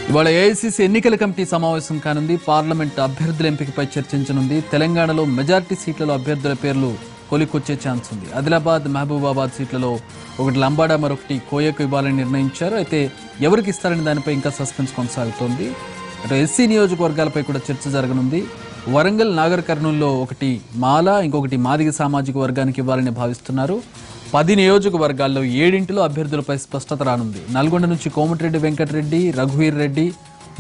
ఇవాళ ఏఐసీసీ ఎన్నికల కమిటీ సమావేశం కానుంది. పార్లమెంట్ అభ్యర్థుల ఎంపికపై చర్చించనుంది. తెలంగాణలో మెజారిటీ సీట్లలో అభ్యర్థుల పేర్లు కొలికొచ్చే ఛాన్స్ ఉంది. ఆదిలాబాద్, మహబూబాబాద్ సీట్లలో ఒకటి లంబాడా, మరొకటి కోయకు ఇవ్వాలని నిర్ణయించారు. అయితే ఎవరికి ఇస్తారని దానిపై ఇంకా సస్పెన్స్ కొనసాగుతోంది. అటు ఎస్సీ నియోజకవర్గాలపై కూడా చర్చ జరగనుంది. వరంగల్, నాగర్ కర్నూల్లో ఒకటి మాల, ఇంకొకటి మాదిగ సామాజిక వర్గానికి ఇవ్వాలని భావిస్తున్నారు. 10 నియోజకవర్గాల్లో 7 అభ్యర్థులపై స్పష్టత రానుంది. నల్గొండ నుంచి కోమటిరెడ్డి వెంకటరెడ్డి, రఘువీర్ రెడ్డి,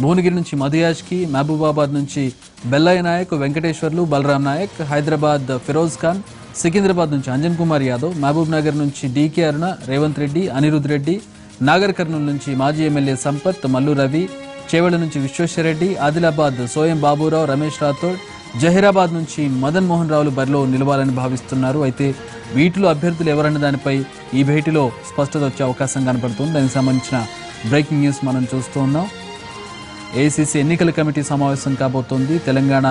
భువనగిరి నుంచి మధుయాష్కి, మహబూబాబాద్ నుంచి బెల్లయ్య నాయక్, వెంకటేశ్వర్లు, బలరాం నాయక్, హైదరాబాద్ ఫిరోజ్ ఖాన్, సికింద్రాబాద్ నుంచి అంజన్ కుమార్ యాదవ్, మహబూబ్ నగర్ నుంచి డీకే అరుణ, రేవంత్ రెడ్డి, అనిరుద్ రెడ్డి, నాగర్ కర్నూలు నుంచి మాజీ ఎమ్మెల్యే సంపత్, మల్లు రవి, చేవెళ్ల నుంచి విశ్వేశ్వరరెడ్డి, ఆదిలాబాద్ సోయం బాబురావు, రమేష్ రాథోడ్, జహీరాబాద్ నుంచి మదన్ మోహన్ రావులు బరిలో నిలవాలని భావిస్తున్నారు. అయితే వీటిలో అభ్యర్థులు ఎవరన్న దానిపై ఈ భేటీలో స్పష్టత వచ్చే అవకాశం కనపడుతుంది. దానికి సంబంధించిన బ్రేకింగ్ న్యూస్ మనం చూస్తూ ఉన్నాం. ఏఐసీసీ ఎన్నికల కమిటీ సమావేశం కాబోతోంది. తెలంగాణ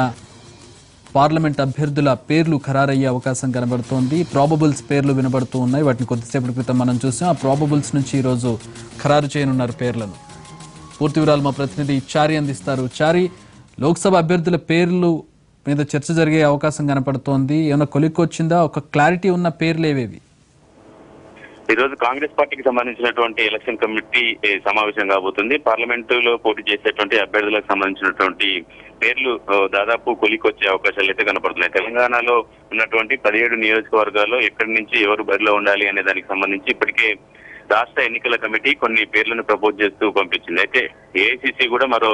పార్లమెంట్ అభ్యర్థుల పేర్లు ఖరారయ్యే అవకాశం కనబడుతోంది. ప్రాబబుల్స్ పేర్లు వినబడుతూ ఉన్నాయి. వాటిని కొద్దిసేపటి క్రితం మనం చూసాం. ఆ ప్రాబబుల్స్ నుంచి ఈరోజు ఖరారు చేయనున్నారు పేర్లను. పూర్తి వివరాలు మా ప్రతినిధి చారి అందిస్తారు. చారి, లోక్సభ అభ్యర్థుల పేర్లు మీద చర్చ జరిగే అవకాశం కనపడుతోంది. ఏమైనా కొలిక్కొచ్చిందా? ఒక క్లారిటీ ఉన్న పేర్లు ఏవేవి? ఈరోజు కాంగ్రెస్ పార్టీకి సంబంధించినటువంటి ఎలక్షన్ కమిటీ సమావేశం కాబోతుంది. పార్లమెంటులో పోటీ చేసేటువంటి అభ్యర్థులకు సంబంధించినటువంటి పేర్లు దాదాపు కొలికొచ్చే అవకాశాలు అయితే కనపడుతున్నాయి. తెలంగాణలో ఉన్నటువంటి 17 నియోజకవర్గాల్లో ఎక్కడి నుంచి ఎవరు బరిలో ఉండాలి అనే దానికి సంబంధించి ఇప్పటికే రాష్ట్ర ఎన్నికల కమిటీ కొన్ని పేర్లను ప్రపోజ్ చేస్తూ పంపించింది. అయితే ఏఐసీసీ కూడా మరో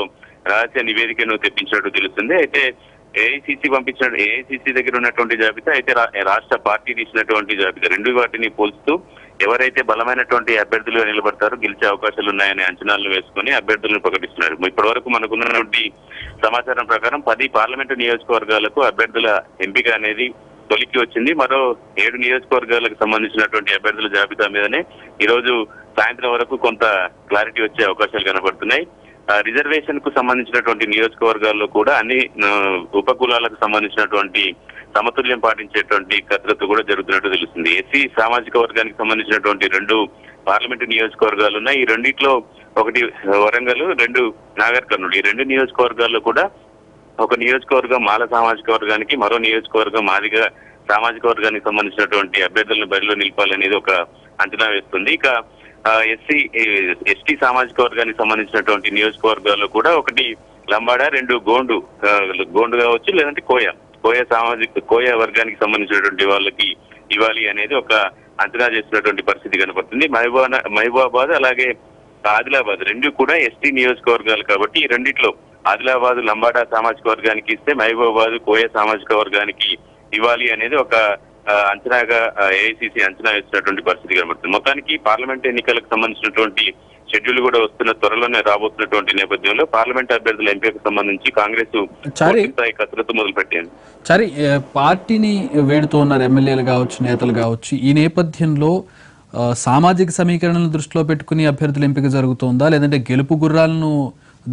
రహస్య నివేదికను తెప్పించినట్టు తెలుస్తుంది. అయితే ఏఐసీసీ దగ్గర ఉన్నటువంటి జాబితా, అయితే రాష్ట్ర పార్టీ తీసినటువంటి జాబితా, రెండు వాటిని పోల్చుతూ ఎవరైతే బలమైనటువంటి అభ్యర్థులుగా నిలబడతారో గెలిచే అవకాశాలు ఉన్నాయనే అంచనాలను వేసుకుని అభ్యర్థులను ప్రకటిస్తున్నారు. ఇప్పటి వరకు మనకున్నటువంటి సమాచారం ప్రకారం 10 పార్లమెంటు నియోజకవర్గాలకు అభ్యర్థుల ఎంపిక అనేది తొలికి వచ్చింది. మరో 7 నియోజకవర్గాలకు సంబంధించినటువంటి అభ్యర్థుల జాబితా మీదనే ఈరోజు సాయంత్రం వరకు కొంత క్లారిటీ వచ్చే అవకాశాలు కనబడుతున్నాయి. రిజర్వేషన్ కు సంబంధించినటువంటి నియోజకవర్గాల్లో కూడా అన్ని ఉపకులాలకు సంబంధించినటువంటి సమతుల్యం పాటించేటువంటి కసరత్తు కూడా జరుగుతున్నట్టు తెలుస్తుంది. ఎస్సీ సామాజిక వర్గానికి సంబంధించినటువంటి 2 పార్లమెంటు నియోజకవర్గాలు ఉన్నాయి. ఈ రెండిట్లో ఒకటి వరంగల్, 2 నాగర్ కర్నూలు. ఈ 2 నియోజకవర్గాల్లో కూడా ఒక నియోజకవర్గం మాల సామాజిక వర్గానికి, మరో నియోజకవర్గం మాదిగ సామాజిక వర్గానికి సంబంధించినటువంటి అభ్యర్థులను బరిలో నిలపాలనేది ఒక అంచనా వేస్తుంది. ఇక ఎస్టీ సామాజిక వర్గానికి సంబంధించినటువంటి నియోజకవర్గాల్లో కూడా ఒకటి లంబాడా, 2 గోండు కావచ్చు, లేదంటే కోయ వర్గానికి సంబంధించినటువంటి వాళ్ళకి ఇవ్వాలి అనేది ఒక అంచనా చేస్తున్నటువంటి పరిస్థితి కనపడుతుంది. మహబూబాబాద్ అలాగే ఆదిలాబాద్ 2 కూడా ఎస్టీ నియోజకవర్గాలు కాబట్టి ఈ రెండిట్లో ఆదిలాబాద్ లంబాడా సామాజిక వర్గానికి ఇస్తే మహబూబాబాద్ కోయ సామాజిక వర్గానికి ఇవ్వాలి అనేది ఒక అంచనాగా ఏఐసీసీ అంచనా వేస్తున్నటువంటి పరిస్థితి కనబడుతుంది. మొత్తానికి పార్లమెంట్ ఎన్నికలకు సంబంధించినటువంటి షెడ్యూల్ కూడా త్వరలోనే రాబోతున్నటువంటి నేపథ్యంలో పార్లమెంట్ అభ్యర్థుల ఎంపికకు సంబంధించి కాంగ్రెస్ స్థాయి కసరత్తు మొదలు పెట్టింది. సరే, పార్టీని వేడుతూ ఉన్నారు ఎమ్మెల్యేలు కావచ్చు, నేతలు కావచ్చు. ఈ నేపథ్యంలో సామాజిక సమీకరణలను దృష్టిలో పెట్టుకుని అభ్యర్థుల ఎంపిక జరుగుతోందా, లేదంటే గెలుపు గుర్రాలను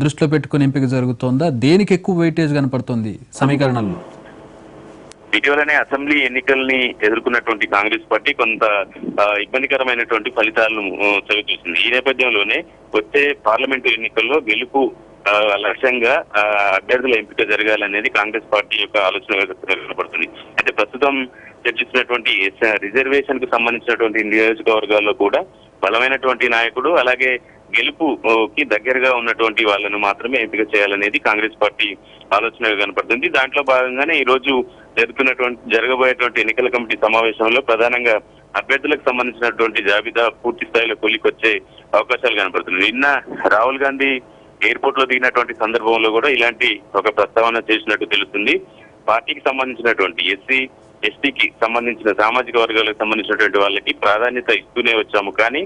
దృష్టిలో పెట్టుకుని ఎంపిక జరుగుతోందా? దేనికి ఎక్కువ వెయిటేజ్ కనపడుతుంది సమీకరణల్లో? ఇటీవలనే అసెంబ్లీ ఎన్నికల్ని ఎదుర్కొన్నటువంటి కాంగ్రెస్ పార్టీ కొంత ఇబ్బందికరమైనటువంటి ఫలితాలను చవిచూసింది. ఈ నేపథ్యంలోనే వచ్చే పార్లమెంటు ఎన్నికల్లో గెలుపు లక్ష్యంగా అభ్యర్థుల ఎంపిక జరగాలనేది కాంగ్రెస్ పార్టీ యొక్క ఆలోచన కనబడుతుంది. అయితే ప్రస్తుతం చర్చిస్తున్నటువంటి రిజర్వేషన్ కు సంబంధించినటువంటి నియోజకవర్గాల్లో కూడా బలమైనటువంటి నాయకుడు, అలాగే గెలుపుకి దగ్గరగా ఉన్నటువంటి వాళ్ళను మాత్రమే ఎంపిక చేయాలనేది కాంగ్రెస్ పార్టీ ఆలోచనగా కనపడుతుంది. దాంట్లో భాగంగానే ఈ రోజు జరగబోయేటువంటి ఎన్నికల కమిటీ సమావేశంలో ప్రధానంగా అభ్యర్థులకు సంబంధించినటువంటి జాబితా పూర్తి స్థాయిలో కొలికొచ్చే అవకాశాలు కనపడుతున్నాయి. నిన్న రాహుల్ గాంధీ ఎయిర్పోర్ట్ లో దిగినటువంటి సందర్భంలో కూడా ఇలాంటి ఒక ప్రస్తావన చేసినట్టు తెలుస్తుంది. పార్టీకి సంబంధించినటువంటి ఎస్సీ, ఎస్టీకి సంబంధించిన సామాజిక వర్గాలకు సంబంధించినటువంటి వాళ్ళకి ప్రాధాన్యత ఇస్తూనే వచ్చాము, కానీ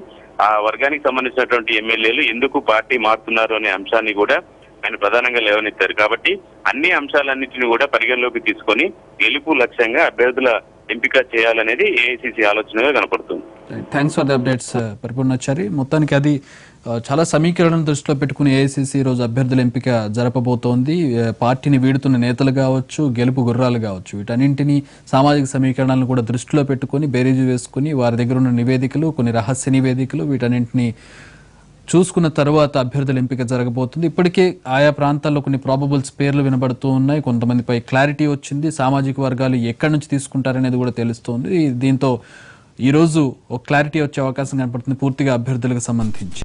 ఆ వర్గానికి సంబంధించినటువంటి ఎమ్మెల్యేలు ఎందుకు పార్టీ మారుతున్నారు అనే అంశాన్ని కూడా ఆయన ప్రధానంగా లేవనెత్తారు. కాబట్టి అన్ని అంశాలన్నింటినీ కూడా పరిగణలోకి తీసుకొని గెలుపు లక్ష్యంగా అభ్యర్థుల ఎంపిక చేయాలనేది ఏఐసీసీ ఆలోచనగా కనపడుతుంది. Thanks for the updates Paripoornachari. మొత్తానికి అది చాలా సమీకరణను దృష్టిలో పెట్టుకుని ఏఐసీసీ రోజు అభ్యర్థుల ఎంపిక జరపబోతోంది. పార్టీని వీడుతున్న నేతలు కావచ్చు, గెలుపు గుర్రాలు కావచ్చు, వీటన్నింటినీ సామాజిక సమీకరణలను కూడా దృష్టిలో పెట్టుకుని బేరీజు వేసుకుని వారి దగ్గర ఉన్న నివేదికలు, కొన్ని రహస్య నివేదికలు, వీటన్నింటినీ చూసుకున్న తర్వాత అభ్యర్థుల ఎంపిక జరగబోతుంది. ఇప్పటికే ఆయా ప్రాంతాల్లో కొన్ని ప్రాబబుల్స్ పేర్లు వినబడుతూ ఉన్నాయి. కొంతమందిపై క్లారిటీ వచ్చింది. సామాజిక వర్గాలు ఎక్కడి నుంచి తీసుకుంటారనేది కూడా తెలుస్తోంది. దీంతో ఈరోజు ఒక క్లారిటీ వచ్చే అవకాశం కనపడుతుంది పూర్తిగా అభ్యర్థులకు సంబంధించి.